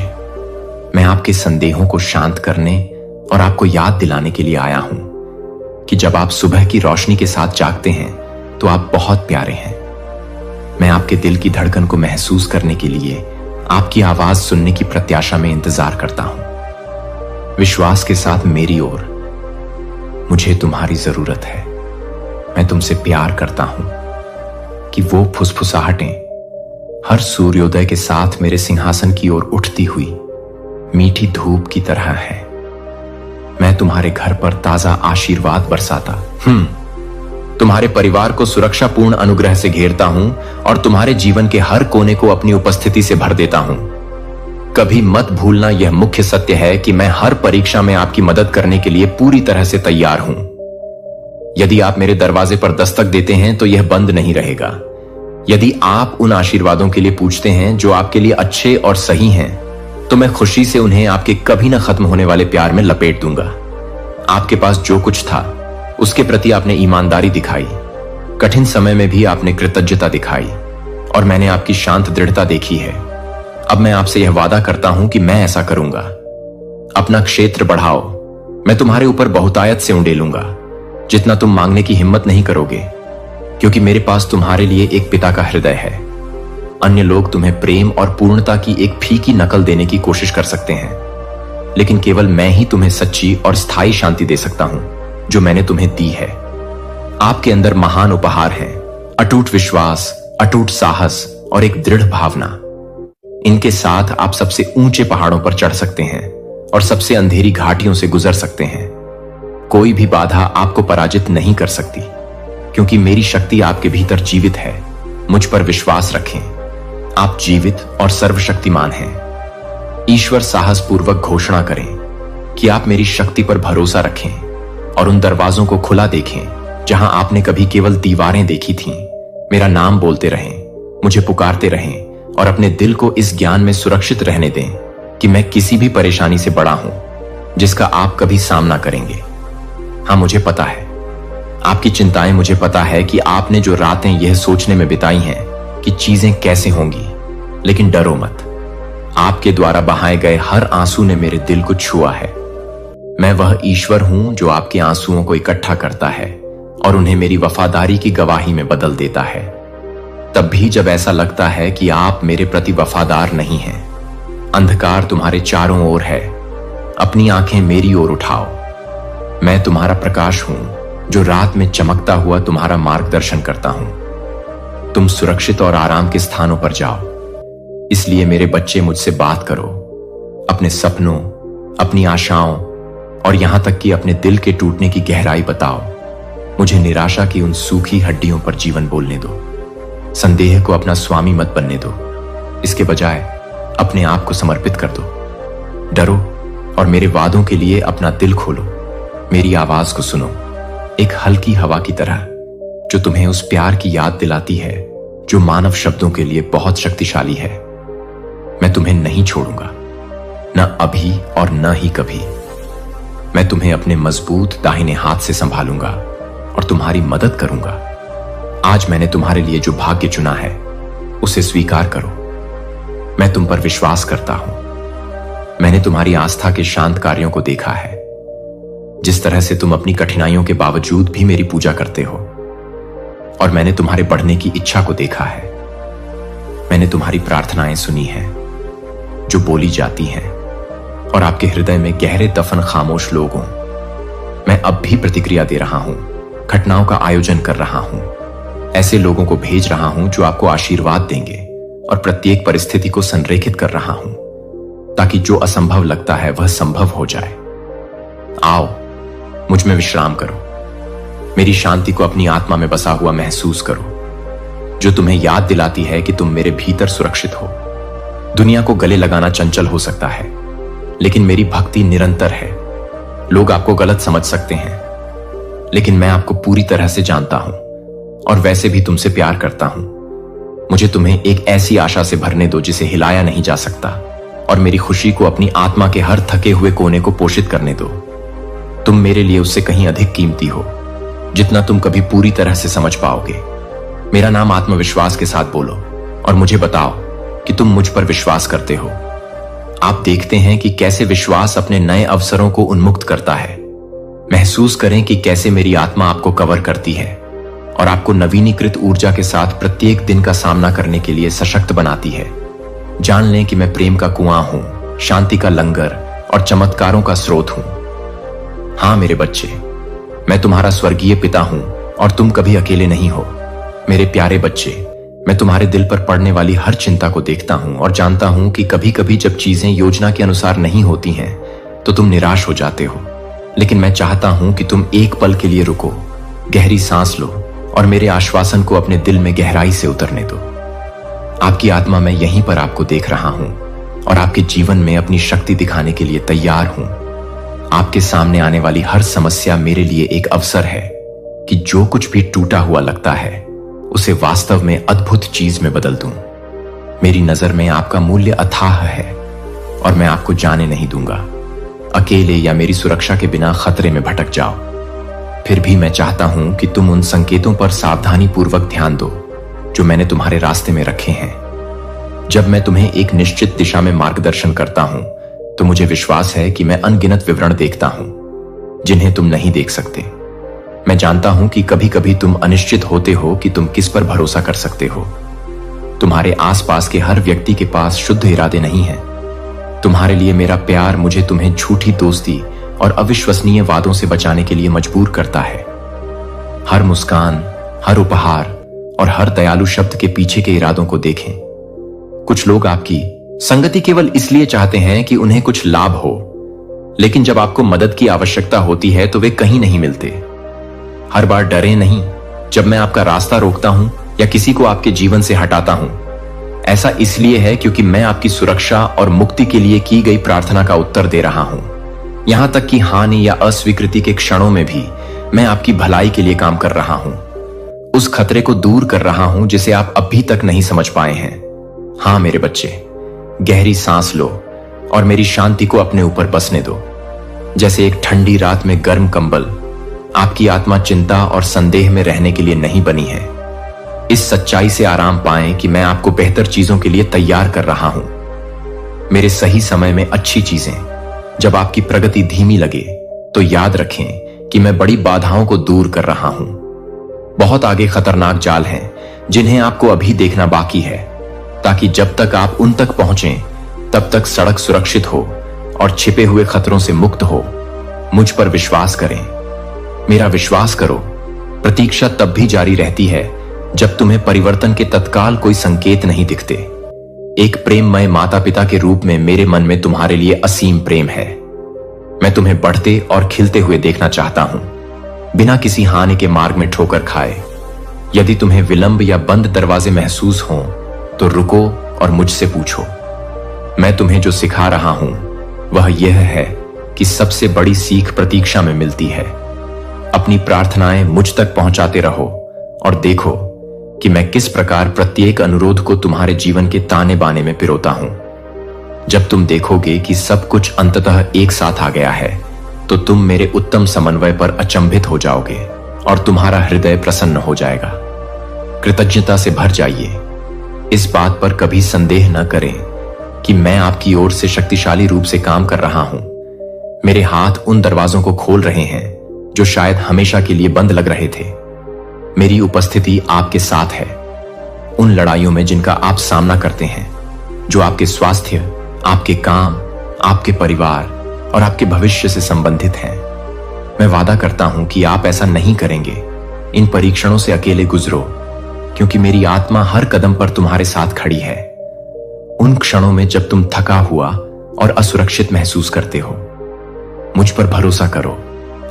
मैं आपके संदेहों को शांत करने और आपको याद दिलाने के लिए आया हूं कि जब आप सुबह की रोशनी के साथ जागते हैं, तो आप बहुत प्यारे हैं। मैं आपके दिल की धड़कन को महसूस करने के लिए आपकी आवाज सुनने की प्रत्याशा में इंतजार करता हूं। विश्वास के साथ मेरी ओर, मुझे तुम्हारी जरूरत है। मैं तुमसे प्यार करता हूं कि वो फुसफुसाहटें हर सूर्योदय के साथ मेरे सिंहासन की ओर उठती हुई मीठी धूप की तरह है। मैं तुम्हारे घर पर ताजा आशीर्वाद बरसाता तुम्हारे परिवार को सुरक्षापूर्ण अनुग्रह से घेरता हूं और तुम्हारे जीवन के हर कोने को अपनी उपस्थिति से भर देता हूं। कभी मत भूलना, यह मुख्य सत्य है कि मैं हर परीक्षा में आपकी मदद करने के लिए पूरी तरह से तैयार हूं। यदि आप मेरे दरवाजे पर दस्तक देते हैं, तो यह बंद नहीं रहेगा। यदि आप उन आशीर्वादों के लिए पूछते हैं जो आपके लिए अच्छे और सही हैं, तो मैं खुशी से उन्हें आपके कभी न खत्म होने वाले प्यार में लपेट दूंगा। आपके पास जो कुछ था, उसके प्रति आपने ईमानदारी दिखाई। कठिन समय में भी आपने कृतज्ञता दिखाई और मैंने आपकी शांत दृढ़ता देखी है। अब मैं आपसे यह वादा करता हूं कि मैं ऐसा करूंगा। अपना क्षेत्र बढ़ाओ, मैं तुम्हारे ऊपर बहुतायत से उंडेलूंगा, जितना तुम मांगने की हिम्मत नहीं करोगे, क्योंकि मेरे पास तुम्हारे लिए एक पिता का हृदय है। अन्य लोग तुम्हें प्रेम और पूर्णता की एक फीकी नकल देने की कोशिश कर सकते हैं, लेकिन केवल मैं ही तुम्हें सच्ची और स्थायी शांति दे सकता हूं जो मैंने तुम्हें दी है। आपके अंदर महान उपहार हैं, अटूट विश्वास, अटूट साहस और एक दृढ़ भावना। इनके साथ आप सबसे ऊंचे पहाड़ों पर चढ़ सकते हैं और सबसे अंधेरी घाटियों से गुजर सकते हैं। कोई भी बाधा आपको पराजित नहीं कर सकती, क्योंकि मेरी शक्ति आपके भीतर जीवित है। मुझ पर विश्वास रखें, आप जीवित और सर्वशक्तिमान हैं। ईश्वर साहसपूर्वक घोषणा करें कि आप मेरी शक्ति पर भरोसा रखें और उन दरवाजों को खुला देखें जहां आपने कभी केवल दीवारें देखी थीं। मेरा नाम बोलते रहें, मुझे पुकारते रहें और अपने दिल को इस ज्ञान में सुरक्षित रहने दें कि मैं किसी भी परेशानी से बड़ा हूं जिसका आप कभी सामना करेंगे। हाँ, मुझे पता है आपकी चिंताएं, मुझे पता है कि आपने जो रातें यह सोचने में बिताई हैं कि चीजें कैसे होंगी, लेकिन डरो मत। आपके द्वारा बहाए गए हर आंसू ने मेरे दिल को छुआ है। मैं वह ईश्वर हूं जो आपके आंसुओं को इकट्ठा करता है और उन्हें मेरी वफादारी की गवाही में बदल देता है। तब भी जब ऐसा लगता है कि आप मेरे प्रति वफादार नहीं हैं, अंधकार तुम्हारे चारों ओर है, अपनी आंखें मेरी ओर उठाओ। मैं तुम्हारा प्रकाश हूं जो रात में चमकता हुआ तुम्हारा मार्गदर्शन करता हूं। तुम सुरक्षित और आराम के स्थानों पर जाओ। इसलिए मेरे बच्चे, मुझसे बात करो, अपने सपनों, अपनी आशाओं और यहां तक कि अपने दिल के टूटने की गहराई बताओ। मुझे निराशा की उन सूखी हड्डियों पर जीवन बोलने दो। संदेह को अपना स्वामी मत बनने दो। इसके बजाय अपने आप को समर्पित कर दो। डरो और मेरे वादों के लिए अपना दिल खोलो। मेरी आवाज को सुनो, एक हल्की हवा की तरह जो तुम्हें उस प्यार की याद दिलाती है जो मानव शब्दों के लिए बहुत शक्तिशाली है। मैं तुम्हें नहीं छोड़ूंगा, न अभी और न ही कभी। मैं तुम्हें अपने मजबूत दाहिने हाथ से संभालूंगा और तुम्हारी मदद करूंगा। आज मैंने तुम्हारे लिए जो भाग्य चुना है उसे स्वीकार करो। मैं तुम पर विश्वास करता हूं। मैंने तुम्हारी आस्था के शांत कार्यों को देखा है, जिस तरह से तुम अपनी कठिनाइयों के बावजूद भी मेरी पूजा करते हो। और मैंने तुम्हारे बढ़ने की इच्छा को देखा है। मैंने तुम्हारी प्रार्थनाएं सुनी हैं जो बोली जाती हैं और आपके हृदय में गहरे दफन खामोश लोग हों। मैं अब भी प्रतिक्रिया दे रहा हूं, घटनाओं का आयोजन कर रहा हूं, ऐसे लोगों को भेज रहा हूं जो आपको आशीर्वाद देंगे और प्रत्येक परिस्थिति को संरेखित कर रहा हूं ताकि जो असंभव लगता है वह संभव हो जाए। आओ, मुझ में विश्राम करो। मेरी शांति को अपनी आत्मा में बसा हुआ महसूस करो, जो तुम्हें याद दिलाती है कि तुम मेरे भीतर सुरक्षित हो। दुनिया को गले लगाना चंचल हो सकता है, लेकिन मेरी भक्ति निरंतर है। लोग आपको गलत समझ सकते हैं, लेकिन मैं आपको पूरी तरह से जानता हूं और वैसे भी तुमसे प्यार करता हूं। मुझे तुम्हें एक ऐसी आशा से भरने दो जिसे हिलाया नहीं जा सकता, और मेरी खुशी को अपनी आत्मा के हर थके हुए कोने को पोषित करने दो। तुम मेरे लिए उससे कहीं अधिक कीमती हो, जितना तुम कभी पूरी तरह से समझ पाओगे। मेरा नाम आत्मविश्वास के साथ बोलो और मुझे बताओ कि तुम मुझ पर विश्वास करते हो। आप देखते हैं कि कैसे विश्वास अपने नए अवसरों को उन्मुक्त करता है। महसूस करें कि कैसे मेरी आत्मा आपको कवर करती है और आपको नवीनीकृत ऊर्जा के साथ प्रत्येक दिन का सामना करने के लिए सशक्त बनाती है। जान लें कि मैं प्रेम का कुआं हूं, शांति का लंगर और चमत्कारों का स्रोत हूं। हां मेरे बच्चे, मैं तुम्हारा स्वर्गीय पिता हूं और तुम कभी अकेले नहीं हो। मेरे प्यारे बच्चे, मैं तुम्हारे दिल पर पड़ने वाली हर चिंता को देखता हूं और जानता हूं कि कभी कभी जब चीजें योजना के अनुसार नहीं होती हैं तो तुम निराश हो जाते हो। लेकिन मैं चाहता हूं कि तुम एक पल के लिए रुको, गहरी सांस लो और मेरे आश्वासन को अपने दिल में गहराई से उतरने दो। आपकी आत्मा मैं यहीं पर आपको देख रहा हूं और आपके जीवन में अपनी शक्ति दिखाने के लिए तैयार हूं। आपके सामने आने वाली हर समस्या मेरे लिए एक अवसर है कि जो कुछ भी टूटा हुआ लगता है उसे वास्तव में अद्भुत चीज में बदल दूं। मेरी नजर में आपका मूल्य अथाह है और मैं आपको जाने नहीं दूंगा, अकेले या मेरी सुरक्षा के बिना खतरे में भटक जाओ। फिर भी मैं चाहता हूं कि तुम उन संकेतों पर सावधानी पूर्वक ध्यान दो जो मैंने तुम्हारे रास्ते में रखे हैं। जब मैं तुम्हें एक निश्चित दिशा में मार्गदर्शन करता हूं तो मुझे विश्वास है कि मैं अनगिनत विवरण देखता हूं जिन्हें तुम नहीं देख सकते। मैं जानता हूं कि कभी कभी तुम अनिश्चित होते हो कि तुम किस पर भरोसा कर सकते हो। तुम्हारे आसपास के हर व्यक्ति के पास शुद्ध इरादे नहीं हैं। तुम्हारे लिए मेरा प्यार मुझे तुम्हें झूठी दोस्ती और अविश्वसनीय वादों से बचाने के लिए मजबूर करता है। हर मुस्कान, हर उपहार और हर दयालु शब्द के पीछे के इरादों को देखें। कुछ लोग आपकी संगति केवल इसलिए चाहते हैं कि उन्हें कुछ लाभ हो, लेकिन जब आपको मदद की आवश्यकता होती है तो वे कहीं नहीं मिलते। हर बार डरे नहीं जब मैं आपका रास्ता रोकता हूं या किसी को आपके जीवन से हटाता हूं। ऐसा इसलिए है क्योंकि मैं आपकी सुरक्षा और मुक्ति के लिए की गई प्रार्थना का उत्तर दे रहा हूं। यहां तक कि हानि या अस्वीकृति के क्षणों में भी मैं आपकी भलाई के लिए काम कर रहा हूं। उस खतरे को दूर कर रहा हूं जिसे आप अभी तक नहीं समझ पाए हैं। हां मेरे बच्चे, गहरी सांस लो और मेरी शांति को अपने ऊपर बसने दो। जैसे एक ठंडी रात में गर्म कंबल, आपकी आत्मा चिंता और संदेह में रहने के लिए नहीं बनी है। इस सच्चाई से आराम पाएं कि मैं आपको बेहतर चीजों के लिए तैयार कर रहा हूं। मेरे सही समय में अच्छी चीजें। जब आपकी प्रगति धीमी लगे तो याद रखें कि मैं बड़ी बाधाओं को दूर कर रहा हूं। बहुत आगे खतरनाक जाल हैं जिन्हें आपको अभी देखना बाकी है, ताकि जब तक आप उन तक पहुंचें तब तक सड़क सुरक्षित हो और छिपे हुए खतरों से मुक्त हो। मुझ पर विश्वास करें, मेरा विश्वास करो। प्रतीक्षा तब भी जारी रहती है जब तुम्हें परिवर्तन के तत्काल कोई संकेत नहीं दिखते। एक प्रेममय माता पिता के रूप में मेरे मन में तुम्हारे लिए असीम प्रेम है। मैं तुम्हें बढ़ते और खिलते हुए देखना चाहता हूं, बिना किसी हानि के मार्ग में ठोकर खाए। यदि तुम्हें विलंब या बंद दरवाजे महसूस हों तो रुको और मुझसे पूछो। मैं तुम्हें जो सिखा रहा हूं वह यह है कि सबसे बड़ी सीख प्रतीक्षा में मिलती है। अपनी प्रार्थनाएं मुझ तक पहुंचाते रहो और देखो कि मैं किस प्रकार प्रत्येक अनुरोध को तुम्हारे जीवन के ताने बाने में पिरोता हूं। जब तुम देखोगे कि सब कुछ अंततः एक साथ आ गया है तो तुम मेरे उत्तम समन्वय पर अचंभित हो जाओगे और तुम्हारा हृदय प्रसन्न हो जाएगा। कृतज्ञता से भर जाइए। इस बात पर कभी संदेह न करें कि मैं आपकी ओर से शक्तिशाली रूप से काम कर रहा हूं। मेरे हाथ उन दरवाजों को खोल रहे हैं जो शायद हमेशा के लिए बंद लग रहे थे। मेरी उपस्थिति आपके साथ है उन लड़ाइयों में जिनका आप सामना करते हैं, जो आपके स्वास्थ्य, आपके काम, आपके परिवार और आपके भविष्य से संबंधित हैं। मैं वादा करता हूं कि आप ऐसा नहीं करेंगे। इन परीक्षणों से अकेले गुजरो, क्योंकि मेरी आत्मा हर कदम पर तुम्हारे साथ खड़ी है। उन क्षणों में जब तुम थका हुआ और असुरक्षित महसूस करते हो, मुझ पर भरोसा करो।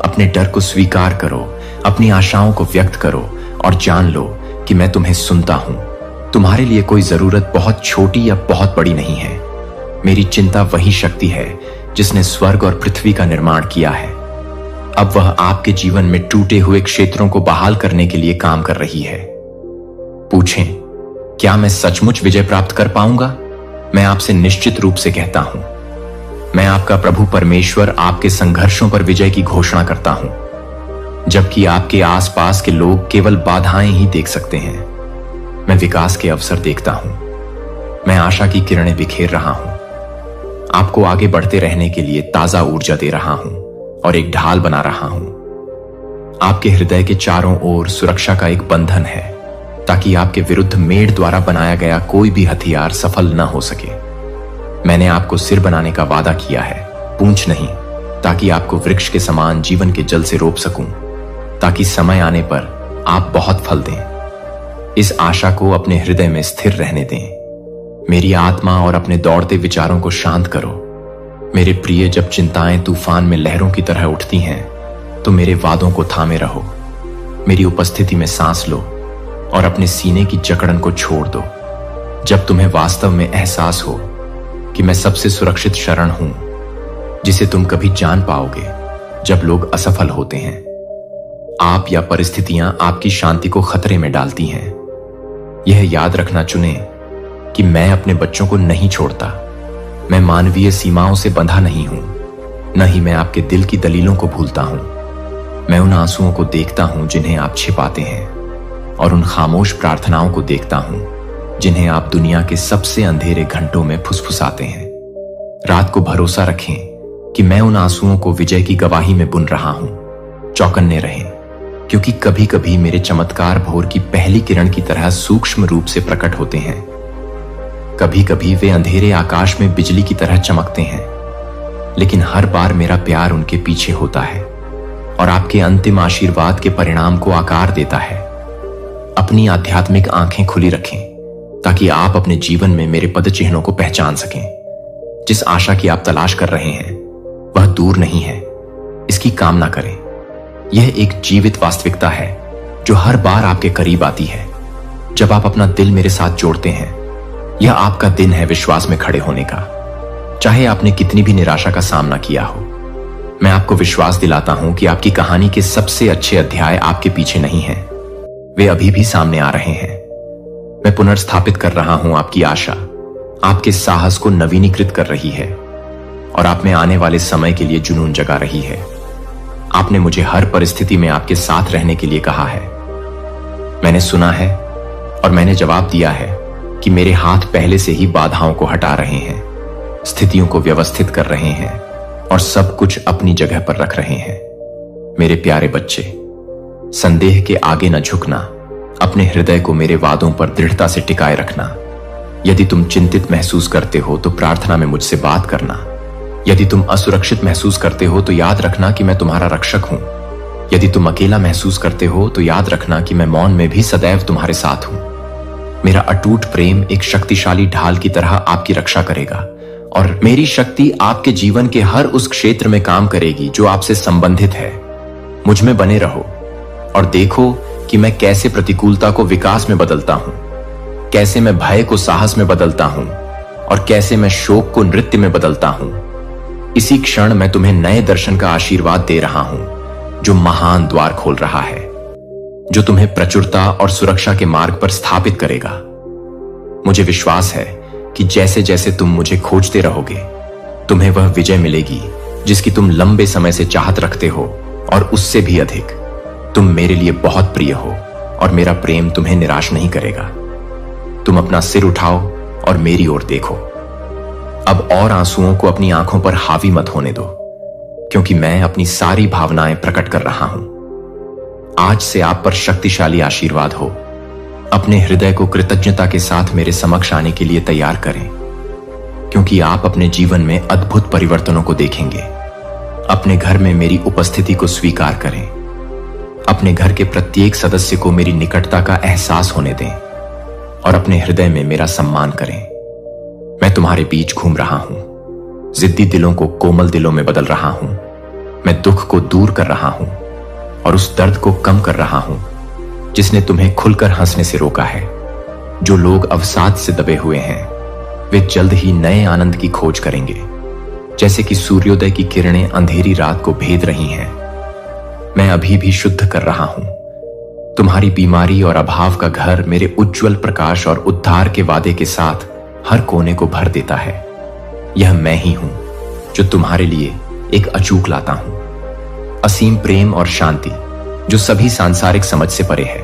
अपने डर को स्वीकार करो, अपनी आशाओं को व्यक्त करो और जान लो कि मैं तुम्हें सुनता हूं। तुम्हारे लिए कोई जरूरत बहुत छोटी या बहुत बड़ी नहीं है। मेरी चिंता वही शक्ति है जिसने स्वर्ग और पृथ्वी का निर्माण किया है। अब वह आपके जीवन में टूटे हुए क्षेत्रों को बहाल करने के लिए काम कर रही है। पूछें, क्या मैं सचमुच विजय प्राप्त कर पाऊंगा? मैं आपसे निश्चित रूप से कहता हूं। मैं आपका प्रभु परमेश्वर आपके संघर्षों पर विजय की घोषणा करता हूं, जबकि आपके आसपास के लोग केवल बाधाएं ही देख सकते हैं। मैं विकास के अवसर देखता हूं। मैं आशा की किरणें बिखेर रहा हूं। आपको आगे बढ़ते रहने के लिए ताजा ऊर्जा दे रहा हूं और एक ढाल बना रहा हूं। आपके हृदय के चारों ओर सुरक्षा का एक बंधन है, ताकि आपके विरुद्ध मेढ़ द्वारा बनाया गया कोई भी हथियार सफल न हो सके। मैंने आपको सिर बनाने का वादा किया है, पूंछ नहीं, ताकि आपको वृक्ष के समान जीवन के जल से रोप सकूं, ताकि समय आने पर आप बहुत फल दें। इस आशा को अपने हृदय में स्थिर रहने दें। मेरी आत्मा और अपने दौड़ते विचारों को शांत करो। मेरे प्रिय, जब चिंताएं तूफान में लहरों की तरह उठती हैं तो मेरे वादों को थामे रहो। मेरी उपस्थिति में सांस लो और अपने सीने की जकड़न को छोड़ दो। जब तुम्हें वास्तव में एहसास हो कि मैं सबसे सुरक्षित शरण हूं जिसे तुम कभी जान पाओगे जब लोग असफल होते हैं, आप या परिस्थितियां आपकी शांति को खतरे में डालती हैं, यह याद रखना चुनें कि मैं अपने बच्चों को नहीं छोड़ता। मैं मानवीय सीमाओं से बंधा नहीं हूं, न ही मैं आपके दिल की दलीलों को भूलता हूं। मैं उन आंसुओं को देखता हूं जिन्हें आप छिपाते हैं, और उन खामोश प्रार्थनाओं को देखता हूं जिन्हें आप दुनिया के सबसे अंधेरे घंटों में फुसफुसाते हैं। रात को भरोसा रखें कि मैं उन आंसुओं को विजय की गवाही में बुन रहा हूं। चौकन्ने रहें, क्योंकि कभी कभी मेरे चमत्कार भोर की पहली किरण की तरह सूक्ष्म रूप से प्रकट होते हैं। कभी कभी वे अंधेरे आकाश में बिजली की तरह चमकते हैं, लेकिन हर बार मेरा प्यार उनके पीछे होता है और आपके अंतिम आशीर्वाद के परिणाम को आकार देता है। अपनी आध्यात्मिक आंखें खुली रखें, ताकि आप अपने जीवन में मेरे पद चिन्हों को पहचान सकें। जिस आशा की आप तलाश कर रहे हैं वह दूर नहीं है, इसकी कामना करें। यह एक जीवित वास्तविकता है जो हर बार आपके करीब आती है जब आप अपना दिल मेरे साथ जोड़ते हैं। यह आपका दिन है विश्वास में खड़े होने का, चाहे आपने कितनी भी निराशा का सामना किया हो। मैं आपको विश्वास दिलाता हूं कि आपकी कहानी के सबसे अच्छे अध्याय आपके पीछे नहीं हैं, वे अभी भी सामने आ रहे हैं। मैं पुनर्स्थापित कर रहा हूं आपकी आशा, आपके साहस को नवीनीकृत कर रही है और आप में आने वाले समय के लिए जुनून जगा रही है। आपने मुझे हर परिस्थिति में आपके साथ रहने के लिए कहा है। मैंने सुना है और मैंने जवाब दिया है कि मेरे हाथ पहले से ही बाधाओं को हटा रहे हैं, स्थितियों को व्यवस्थित कर रहे हैं और सब कुछ अपनी जगह पर रख रहे हैं। मेरे प्यारे बच्चे, संदेह के आगे न झुकना, अपने हृदय को मेरे वादों पर दृढ़ता से टिकाए रखना। यदि तुम चिंतित महसूस करते हो तो प्रार्थना में मुझसे बात करना। यदि तुम असुरक्षित महसूस करते हो तो याद रखना कि मैं तुम्हारा रक्षक हूं। यदि तुम अकेला महसूस करते हो तो याद रखना कि मैं मौन में भी सदैव तुम्हारे साथ हूं। मेरा अटूट प्रेम एक शक्तिशाली ढाल की तरह आपकी रक्षा करेगा और मेरी शक्ति आपके जीवन के हर उस क्षेत्र में काम करेगी जो आपसे संबंधित है। मुझ में बने रहो और देखो कि मैं कैसे प्रतिकूलता को विकास में बदलता हूं, कैसे मैं भय को साहस में बदलता हूं और कैसे मैं शोक को नृत्य में बदलता हूं। इसी क्षण मैं तुम्हें नए दर्शन का आशीर्वाद दे रहा हूं जो महान द्वार खोल रहा है, जो तुम्हें प्रचुरता और सुरक्षा के मार्ग पर स्थापित करेगा। मुझे विश्वास है कि जैसे जैसे तुम मुझे खोजते रहोगे तुम्हें वह विजय मिलेगी जिसकी तुम लंबे समय से चाहत रखते हो, और उससे भी अधिक। तुम मेरे लिए बहुत प्रिय हो और मेरा प्रेम तुम्हें निराश नहीं करेगा। तुम अपना सिर उठाओ और मेरी ओर देखो। अब और आंसुओं को अपनी आंखों पर हावी मत होने दो, क्योंकि मैं अपनी सारी भावनाएं प्रकट कर रहा हूं। आज से आप पर शक्तिशाली आशीर्वाद हो। अपने हृदय को कृतज्ञता के साथ मेरे समक्ष आने के लिए तैयार करें, क्योंकि आप अपने जीवन में अद्भुत परिवर्तनों को देखेंगे। अपने घर में मेरी उपस्थिति को स्वीकार करें। अपने घर के प्रत्येक सदस्य को मेरी निकटता का एहसास होने दें और अपने हृदय में मेरा सम्मान करें। मैं तुम्हारे बीच घूम रहा हूं, जिद्दी दिलों को कोमल दिलों में बदल रहा हूं। मैं दुख को दूर कर रहा हूं और उस दर्द को कम कर रहा हूं जिसने तुम्हें खुलकर हंसने से रोका है। जो लोग अवसाद से दबे हुए हैं वे जल्द ही नए आनंद की खोज करेंगे, जैसे कि सूर्योदय की किरणें अंधेरी रात को भेद रही हैं। मैं अभी भी शुद्ध कर रहा हूं। तुम्हारी बीमारी और अभाव का घर मेरे उज्जवल प्रकाश और उद्धार के वादे के साथ हर कोने को भर देता है। यह मैं ही हूं जो तुम्हारे लिए एक अचूक लाता हूं, असीम प्रेम और शांति जो सभी सांसारिक समझ से परे है।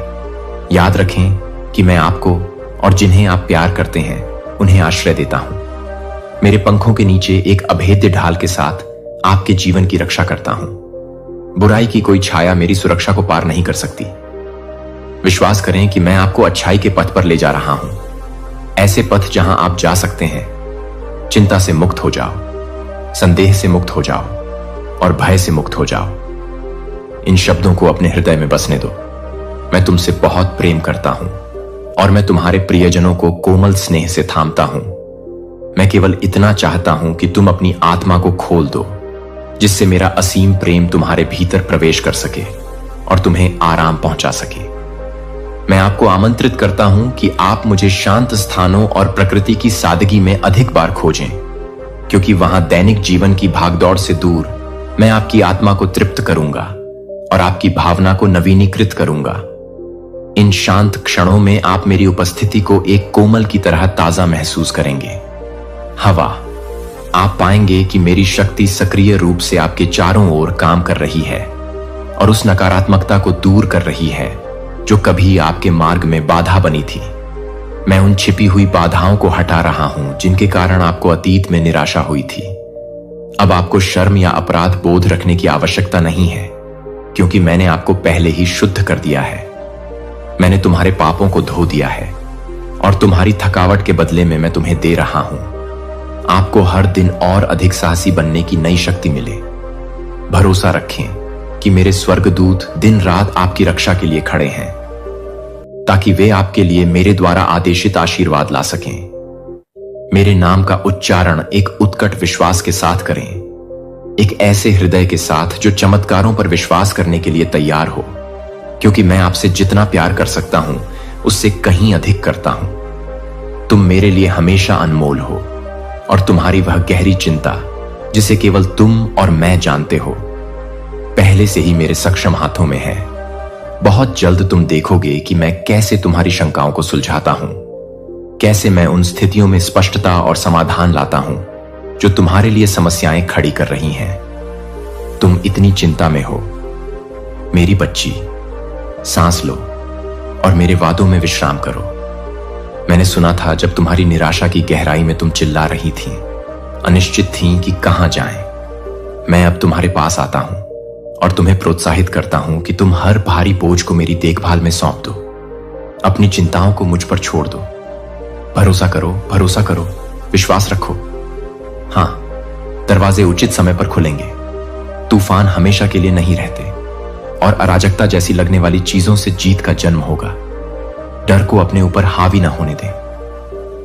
याद रखें कि मैं आपको और जिन्हें आप प्यार करते हैं उन्हें आश्रय देता हूं। मेरे पंखों के नीचे एक अभेद्य ढाल के साथ आपके जीवन की रक्षा करता हूं। बुराई की कोई छाया मेरी सुरक्षा को पार नहीं कर सकती। विश्वास करें कि मैं आपको अच्छाई के पथ पर ले जा रहा हूं, ऐसे पथ जहां आप जा सकते हैं। चिंता से मुक्त हो जाओ, संदेह से मुक्त हो जाओ और भय से मुक्त हो जाओ। इन शब्दों को अपने हृदय में बसने दो। मैं तुमसे बहुत प्रेम करता हूं और मैं तुम्हारे प्रियजनों को कोमल स्नेह से थामता हूं। मैं केवल इतना चाहता हूं कि तुम अपनी आत्मा को खोल दो, जिससे मेरा असीम प्रेम तुम्हारे भीतर प्रवेश कर सके और तुम्हें आराम पहुंचा सके। मैं आपको आमंत्रित करता हूं कि आप मुझे शांत स्थानों और प्रकृति की सादगी में अधिक बार खोजें, क्योंकि वहां दैनिक जीवन की भागदौड़ से दूर मैं आपकी आत्मा को तृप्त करूंगा और आपकी भावना को नवीनीकृत करूंगा। इन शांत क्षणों में आप मेरी उपस्थिति को एक कोमल की तरह ताजा महसूस करेंगे। हवा, आप पाएंगे कि मेरी शक्ति सक्रिय रूप से आपके चारों ओर काम कर रही है और उस नकारात्मकता को दूर कर रही है जो कभी आपके मार्ग में बाधा बनी थी। मैं उन छिपी हुई बाधाओं को हटा रहा हूं जिनके कारण आपको अतीत में निराशा हुई थी। अब आपको शर्म या अपराध बोध रखने की आवश्यकता नहीं है, क्योंकि मैंने आपको पहले ही शुद्ध कर दिया है। मैंने तुम्हारे पापों को धो दिया है और तुम्हारी थकावट के बदले में मैं तुम्हें दे रहा हूं। आपको हर दिन और अधिक साहसी बनने की नई शक्ति मिले। भरोसा रखें कि मेरे स्वर्गदूत दिन रात आपकी रक्षा के लिए खड़े हैं। ताकि वे आपके लिए मेरे द्वारा आदेशित आशीर्वाद ला सकें। मेरे नाम का उच्चारण एक उत्कट विश्वास के साथ करें, एक ऐसे हृदय के साथ जो चमत्कारों पर विश्वास करने के लिए तैयार हो, क्योंकि मैं आपसे जितना प्यार कर सकता हूं उससे कहीं अधिक करता हूं। तुम मेरे लिए हमेशा अनमोल हो और तुम्हारी वह गहरी चिंता जिसे केवल तुम और मैं जानते हो पहले से ही मेरे सक्षम हाथों में है। बहुत जल्द तुम देखोगे कि मैं कैसे तुम्हारी शंकाओं को सुलझाता हूं, कैसे मैं उन स्थितियों में स्पष्टता और समाधान लाता हूं जो तुम्हारे लिए समस्याएं खड़ी कर रही हैं। तुम इतनी चिंता में हो मेरी बच्ची, सांस लो और मेरे वादों में विश्राम करो। मैंने सुना था जब तुम्हारी निराशा की गहराई में तुम चिल्ला रही थीं, अनिश्चित थीं कि कहां जाएं। मैं अब तुम्हारे पास आता हूं और तुम्हें प्रोत्साहित करता हूं कि तुम हर भारी बोझ को मेरी देखभाल में सौंप दो। अपनी चिंताओं को मुझ पर छोड़ दो। भरोसा करो, विश्वास रखो। हां, दरवाजे उचित समय पर खुलेंगे। तूफान हमेशा के लिए नहीं रहते और अराजकता जैसी लगने वाली चीजों से जीत का जन्म होगा। डर को अपने ऊपर हावी ना होने दें,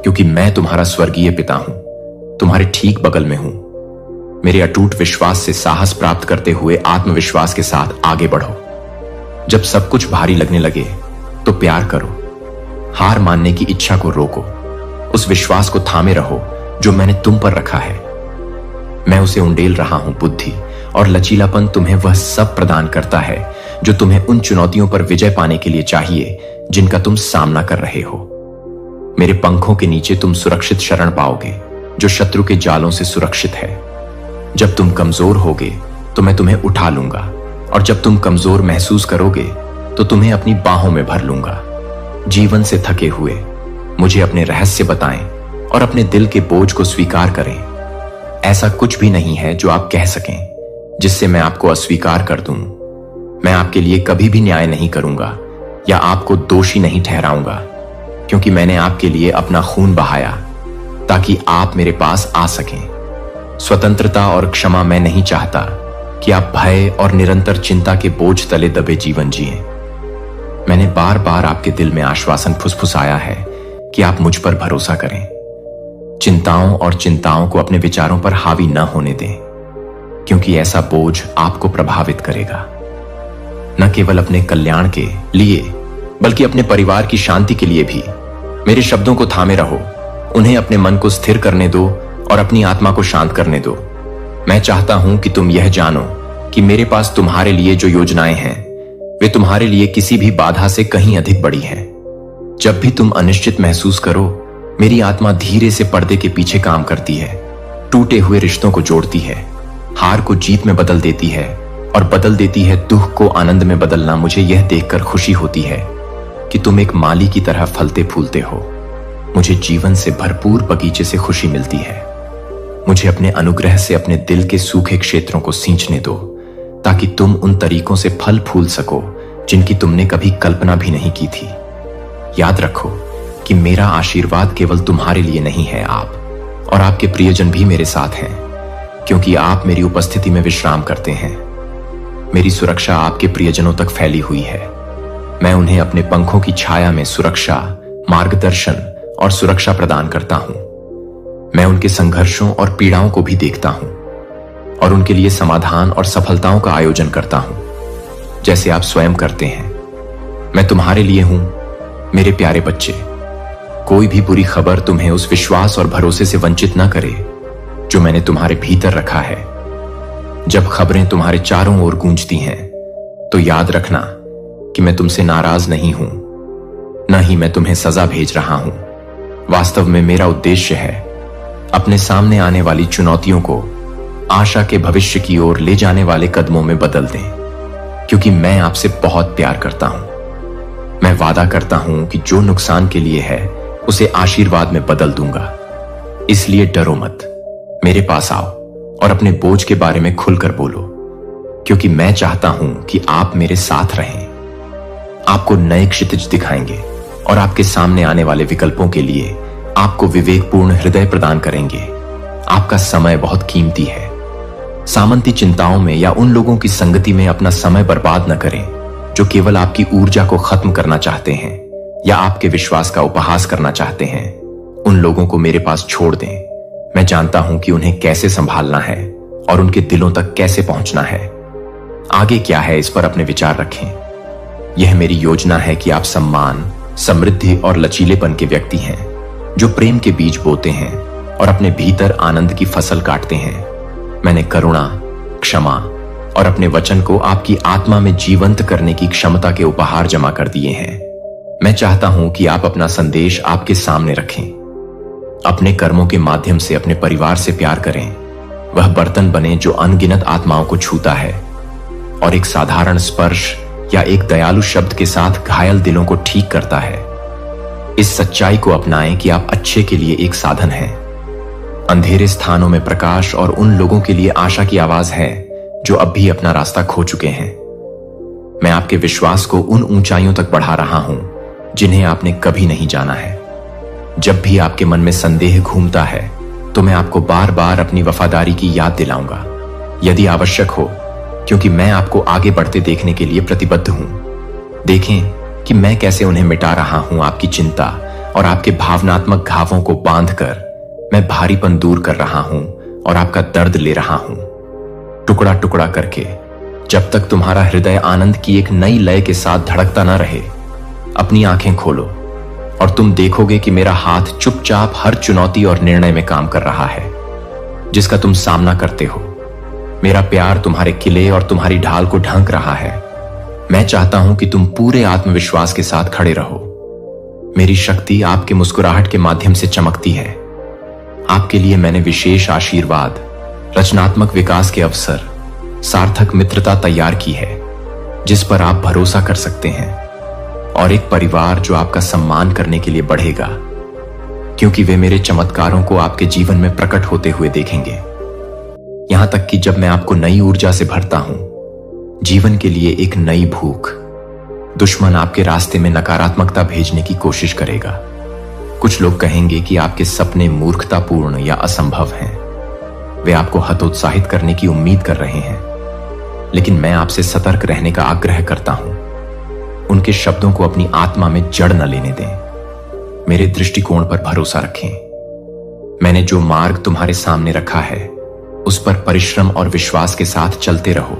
क्योंकि मैं तुम्हारा स्वर्गीय पिता हूं, तुम्हारे ठीक बगल में हूं। मेरे अटूट विश्वास से साहस प्राप्त करते हुए आत्मविश्वास के साथ आगे बढ़ो। जब सब कुछ भारी लगने लगे तो प्यार करो। हार मानने की इच्छा को रोको। उस विश्वास को थामे रहो जो मैंने तुम पर रखा है। मैं उसे उंडेल रहा हूं। बुद्धि और लचीलापन तुम्हें वह सब प्रदान करता है जो तुम्हें उन चुनौतियों पर विजय पाने के लिए चाहिए जिनका तुम सामना कर रहे हो। मेरे पंखों के नीचे तुम सुरक्षित शरण पाओगे जो शत्रु के जालों से सुरक्षित है। जब तुम कमजोर होगे तो मैं तुम्हें उठा लूंगा और जब तुम कमजोर महसूस करोगे तो तुम्हें अपनी बाहों में भर लूंगा। जीवन से थके हुए मुझे अपने रहस्य बताएं और अपने दिल के बोझ को स्वीकार करें। ऐसा कुछ भी नहीं है जो आप कह सकें जिससे मैं आपको अस्वीकार कर दूं। मैं आपके लिए कभी भी न्याय नहीं करूंगा या आपको दोषी नहीं ठहराऊंगा, क्योंकि मैंने आपके लिए अपना खून बहाया ताकि आप मेरे पास आ सकें। स्वतंत्रता और क्षमा मैं नहीं चाहता कि आप भय और निरंतर चिंता के बोझ तले दबे जीवन जिएं। मैंने बार बार आपके दिल में आश्वासन फुसफुसाया है कि आप मुझ पर भरोसा करें। चिंताओं को अपने विचारों पर हावी न होने दें, क्योंकि ऐसा बोझ आपको प्रभावित करेगा। न केवल अपने कल्याण के लिए बल्कि अपने परिवार की शांति के लिए भी। मेरे शब्दों को थामे रहो, उन्हें अपने मन को स्थिर करने दो और अपनी आत्मा को शांत करने दो। मैं चाहता हूं कि तुम यह जानो कि मेरे पास तुम्हारे लिए जो योजनाएं हैं वे तुम्हारे लिए किसी भी बाधा से कहीं अधिक बड़ी हैं। जब भी तुम अनिश्चित महसूस करो, मेरी आत्मा धीरे से पर्दे के पीछे काम करती है, टूटे हुए रिश्तों को जोड़ती है, हार को जीत में बदल देती है और बदल देती है दुख को आनंद में बदलना। मुझे यह देखकर खुशी होती है कि तुम एक माली की तरह फलते फूलते हो। मुझे जीवन से भरपूर बगीचे से खुशी मिलती है। मुझे अपने अनुग्रह से अपने दिल के सूखे क्षेत्रों को सींचने दो, ताकि तुम उन तरीकों से फल फूल सको जिनकी तुमने कभी कल्पना भी नहीं की थी। याद रखो कि मेरा आशीर्वाद केवल तुम्हारे लिए नहीं है, आप और आपके प्रियजन भी मेरे साथ हैं, क्योंकि आप मेरी उपस्थिति में विश्राम करते हैं। मेरी सुरक्षा आपके प्रियजनों तक फैली हुई है। मैं उन्हें अपने पंखों की छाया में सुरक्षा, मार्गदर्शन और सुरक्षा प्रदान करता हूं। मैं उनके संघर्षों और पीड़ाओं को भी देखता हूं और उनके लिए समाधान और सफलताओं का आयोजन करता हूं, जैसे आप स्वयं करते हैं। मैं तुम्हारे लिए हूं, मेरे प्यारे बच्चे। कोई भी बुरी खबर तुम्हें उस विश्वास और भरोसे से वंचित न करे जो मैंने तुम्हारे भीतर रखा है। जब खबरें तुम्हारे चारों ओर गूंजती हैं, तो याद रखना कि मैं तुमसे नाराज नहीं हूं, न ही मैं तुम्हें सजा भेज रहा हूं। वास्तव में मेरा उद्देश्य है अपने सामने आने वाली चुनौतियों को आशा के भविष्य की ओर ले जाने वाले कदमों में बदल दें, क्योंकि मैं आपसे बहुत प्यार करता हूं। मैं वादा करता हूं कि जो नुकसान के लिए है उसे आशीर्वाद में बदल दूंगा। इसलिए डरो मत, मेरे पास आओ और अपने बोझ के बारे में खुलकर बोलो, क्योंकि मैं चाहता हूं कि आप मेरे साथ रहें। आपको नए क्षितिज दिखाएंगे और आपके सामने आने वाले विकल्पों के लिए आपको विवेकपूर्ण हृदय प्रदान करेंगे। आपका समय बहुत कीमती है। सामंती चिंताओं में या उन लोगों की संगति में अपना समय बर्बाद न करें जो केवल आपकी ऊर्जा को खत्म करना चाहते हैं या आपके विश्वास का उपहास करना चाहते हैं, उन लोगों को मेरे पास छोड़ दें। मैं जानता हूं कि उन्हें कैसे संभालना है और उनके दिलों तक कैसे पहुंचना है। आगे क्या है, इस पर अपने विचार रखें। यह मेरी योजना है कि आप सम्मान, समृद्धि और लचीलेपन के व्यक्ति हैं, जो प्रेम के बीज बोते हैं और अपने भीतर आनंद की फसल काटते हैं। मैंने करुणा, क्षमा और अपने वचन को आपकी आत्मा में जीवंत करने की क्षमता के उपहार जमा कर दिए हैं। मैं चाहता हूं कि आप अपना संदेश आपके सामने रखें। अपने कर्मों के माध्यम से अपने परिवार से प्यार करें। वह बर्तन बने जो अनगिनत आत्माओं को छूता है और एक साधारण स्पर्श या एक दयालु शब्द के साथ घायल दिलों को ठीक करता है। इस सच्चाई को अपनाएं कि आप अच्छे के लिए एक साधन हैं। अंधेरे स्थानों में प्रकाश और उन लोगों के लिए आशा की आवाज है जो अब भी अपना रास्ता खो चुके हैं। मैं आपके विश्वास को उन ऊंचाइयों तक बढ़ा रहा हूं जिन्हें आपने कभी नहीं जाना है। जब भी आपके मन में संदेह घूमता है तो मैं आपको बार बार अपनी वफादारी की याद दिलाऊंगा, यदि आवश्यक हो, क्योंकि मैं आपको आगे बढ़ते देखने के लिए प्रतिबद्ध हूं। देखें कि मैं कैसे उन्हें मिटा रहा हूं। आपकी चिंता और आपके भावनात्मक घावों को बांधकर मैं भारीपन दूर कर रहा हूं और आपका दर्द ले रहा हूं, टुकड़ा टुकड़ा करके, जब तक तुम्हारा हृदय आनंद की एक नई लय के साथ धड़कता न रहे। अपनी आंखें खोलो और तुम देखोगे कि मेरा हाथ चुपचाप हर चुनौती और निर्णय में काम कर रहा है जिसका तुम सामना करते हो। मेरा प्यार तुम्हारे किले और तुम्हारी ढाल को ढंक रहा है। मैं चाहता हूं कि तुम पूरे आत्मविश्वास के साथ खड़े रहो। मेरी शक्ति आपके मुस्कुराहट के माध्यम से चमकती है। आपके लिए मैंने विशेष आशीर्वाद, रचनात्मक विकास के अवसर, सार्थक मित्रता तैयार की है जिस पर आप भरोसा कर सकते हैं, और एक परिवार जो आपका सम्मान करने के लिए बढ़ेगा, क्योंकि वे मेरे चमत्कारों को आपके जीवन में प्रकट होते हुए देखेंगे। यहां तक कि जब मैं आपको नई ऊर्जा से भरता हूं, जीवन के लिए एक नई भूख। दुश्मन आपके रास्ते में नकारात्मकता भेजने की कोशिश करेगा। कुछ लोग कहेंगे कि आपके सपने मूर्खतापूर्ण या असंभव हैं। वे आपको हतोत्साहित करने की उम्मीद कर रहे हैं, लेकिन मैं आपसे सतर्क रहने का आग्रह करता हूं। उनके शब्दों को अपनी आत्मा में जड़ न लेने दें। मेरे दृष्टिकोण पर भरोसा रखें। मैंने जो मार्ग तुम्हारे सामने रखा है उस पर परिश्रम और विश्वास के साथ चलते रहो,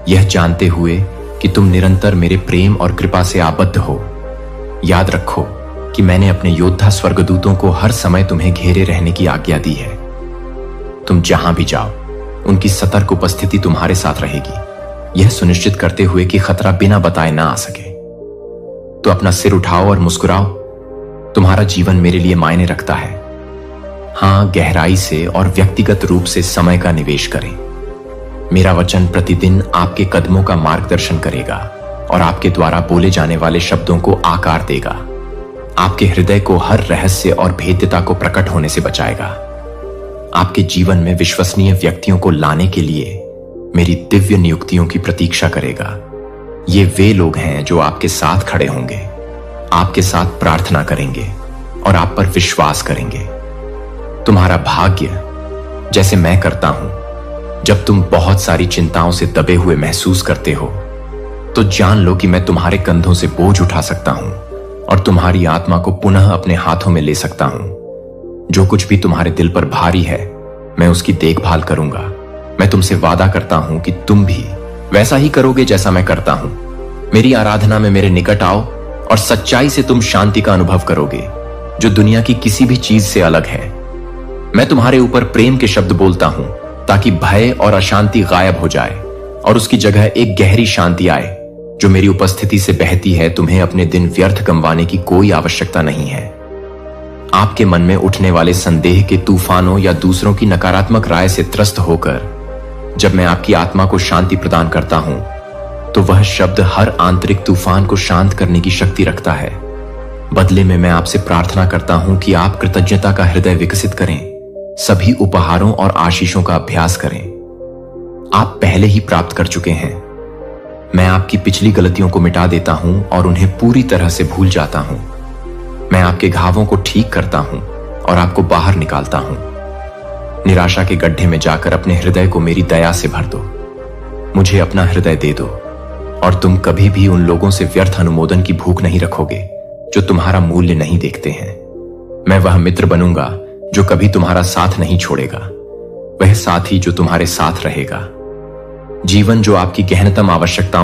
यह जानते हुए कि तुम निरंतर मेरे प्रेम और कृपा से आबद्ध हो। याद रखो कि मैंने अपने योद्धा स्वर्गदूतों को हर समय तुम्हें घेरे रहने की आज्ञा दी है। तुम जहां भी जाओ, उनकी सतर्क उपस्थिति तुम्हारे साथ रहेगी, यह सुनिश्चित करते हुए कि खतरा बिना बताए ना आ सके। तो अपना सिर उठाओ और मुस्कुराओ। तुम्हारा जीवन मेरे लिए मायने रखता है। हां, गहराई से और व्यक्तिगत रूप से समय का निवेश करें। मेरा वचन प्रतिदिन आपके कदमों का मार्गदर्शन करेगा और आपके द्वारा बोले जाने वाले शब्दों को आकार देगा। आपके हृदय को हर रहस्य और भेद्यता को प्रकट होने से बचाएगा। आपके जीवन में विश्वसनीय व्यक्तियों को लाने के लिए मेरी दिव्य नियुक्तियों की प्रतीक्षा करेगा। ये वे लोग हैं जो आपके साथ खड़े होंगे, आपके साथ प्रार्थना करेंगे और आप पर विश्वास करेंगे। तुम्हारा भाग्य, जैसे मैं करता हूं, जब तुम बहुत सारी चिंताओं से दबे हुए महसूस करते हो, तो जान लो कि मैं तुम्हारे कंधों से बोझ उठा सकता हूं और तुम्हारी आत्मा को पुनः अपने हाथों में ले सकता हूं। जो कुछ भी तुम्हारे दिल पर भारी है, मैं उसकी देखभाल करूंगा। मैं तुमसे वादा करता हूं कि तुम भी वैसा ही करोगे जैसा मैं करता हूं। मेरी आराधना में मेरे निकट आओ और सच्चाई से तुम शांति का अनुभव करोगे, जो दुनिया की किसी भी चीज से अलग है। मैं तुम्हारे ऊपर प्रेम के शब्द बोलता हूं ताकि भय और अशांति गायब हो जाए और उसकी जगह एक गहरी शांति आए जो मेरी उपस्थिति से बहती है। तुम्हें अपने दिन व्यर्थ गंवाने की कोई आवश्यकता नहीं है। आपके मन में उठने वाले संदेह के तूफानों या दूसरों की नकारात्मक राय से त्रस्त होकर जब मैं आपकी आत्मा को शांति प्रदान करता हूं, तो वह शब्द हर आंतरिक तूफान को शांत करने की शक्ति रखता है। बदले में मैं आपसे प्रार्थना करता हूं कि आप कृतज्ञता का हृदय विकसित करें, सभी उपहारों और आशीषों का अभ्यास करें। आप पहले ही प्राप्त कर चुके हैं। मैं आपकी पिछली गलतियों को मिटा देता हूं और उन्हें पूरी तरह से भूल जाता हूं। मैं आपके घावों को ठीक करता हूं और आपको बाहर निकालता हूं। निराशा के गड्ढे में जाकर अपने हृदय को मेरी दया से भर दो। मुझे अपना हृदय दे दो और तुम कभी भी उन लोगों से व्यर्थ अनुमोदन की भूख नहीं रखोगे जो तुम्हारा मूल्य नहीं देखते हैं। मैं वह मित्र बनूंगा जो कभी तुम्हारा साथ नहीं छोड़ेगा, वह साथी जो तुम्हारे साथ रहेगा। जीवन जो आपकी गहनतम आवश्यकताओं